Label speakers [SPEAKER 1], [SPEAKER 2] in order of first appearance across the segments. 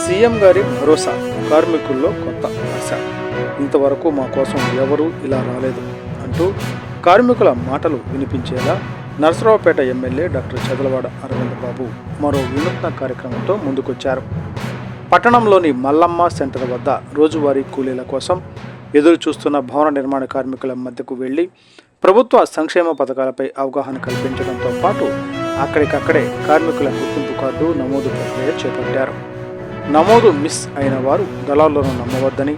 [SPEAKER 1] CM గారి భరోసా, కార్మికుల్లో కొత్త ఆశ. ఇంతవరకు మా కోసం ఎవరూ ఇలా రాలేదు అంటూ కార్మికుల మాటలు వినిపించేలా నరసరావుపేట ఎమ్మెల్యే డాక్టర్ చదలవాడ అరవింద్ బాబు మరో వినూత్న కార్యక్రమంతో ముందుకొచ్చారు. పట్టణంలోని మల్లమ్మ సెంటర్ వద్ద రోజువారీ కూలీల కోసం ఎదురు చూస్తున్న భవన నిర్మాణ కార్మికుల మధ్యకు వెళ్లి ప్రభుత్వ సంక్షేమ పథకాలపై అవగాహన కల్పించడంతో పాటు అక్కడికక్కడే కార్మికుల గుర్తింపు కార్డు నమోదు ప్రక్రియ చేపట్టారు. నమోదు మిస్ అయిన వారు దళారులను నమ్మవద్దని,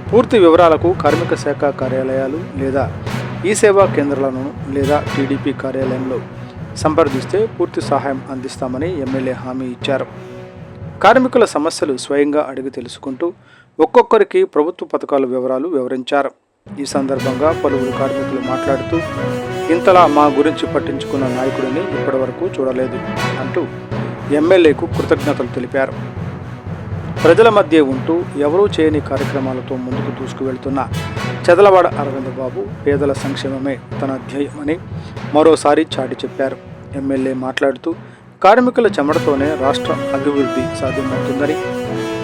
[SPEAKER 1] పూర్తి వివరాలకు కార్మిక శాఖ కార్యాలయాలు లేదా ఈ సేవా కేంద్రాలను లేదా టీడీపీ కార్యాలయంలో సంప్రదిస్తే పూర్తి సహాయం అందిస్తామని ఎమ్మెల్యే హామీ ఇచ్చారు. కార్మికుల సమస్యలు స్వయంగా అడిగి తెలుసుకుంటూ ఒక్కొక్కరికి ప్రభుత్వ పథకాల వివరాలు వివరించారు. ఈ సందర్భంగా పలువురు కార్మికులు మాట్లాడుతూ, ఇంతలా మా గురించి పట్టించుకున్న నాయకుడిని ఇప్పటివరకు చూడలేదు అంటూ ఎమ్మెల్యేకు కృతజ్ఞతలు తెలిపారు. ప్రజల మధ్య ఉంటూ ఎవరూ చేయని కార్యక్రమాలతో ముందుకు దూసుకువెళ్తున్న చదలవాడ అరవింద్ బాబు పేదల సంక్షేమమే తన ధ్యేయమని మరోసారి చాటి చెప్పారు. ఎమ్మెల్యే మాట్లాడుతూ, కార్మికుల చెమటతోనే రాష్ట్ర అభివృద్ధి సాధ్యమవుతుందని,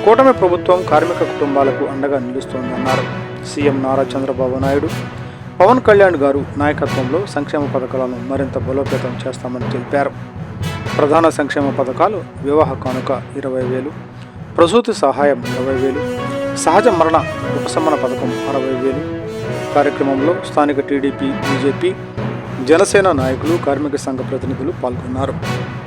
[SPEAKER 1] కూటమి ప్రభుత్వం కార్మిక కుటుంబాలకు అండగా నిలుస్తోందన్నారు. సీఎం నారా చంద్రబాబు నాయుడు, పవన్ కళ్యాణ్ గారు నాయకత్వంలో సంక్షేమ పథకాలను మరింత బలోపేతం చేస్తామని తెలిపారు. ప్రధాన సంక్షేమ పథకాలు వివాహ కానుక 20,000, ప్రసూతి సహాయం 20,000, సహజ మరణ ఉపశమన పథకం 60,000. కార్యక్రమంలో స్థానిక టీడీపీ, బీజేపీ, జనసేన నాయకులు, కార్మిక సంఘ ప్రతినిధులు పాల్గొన్నారు.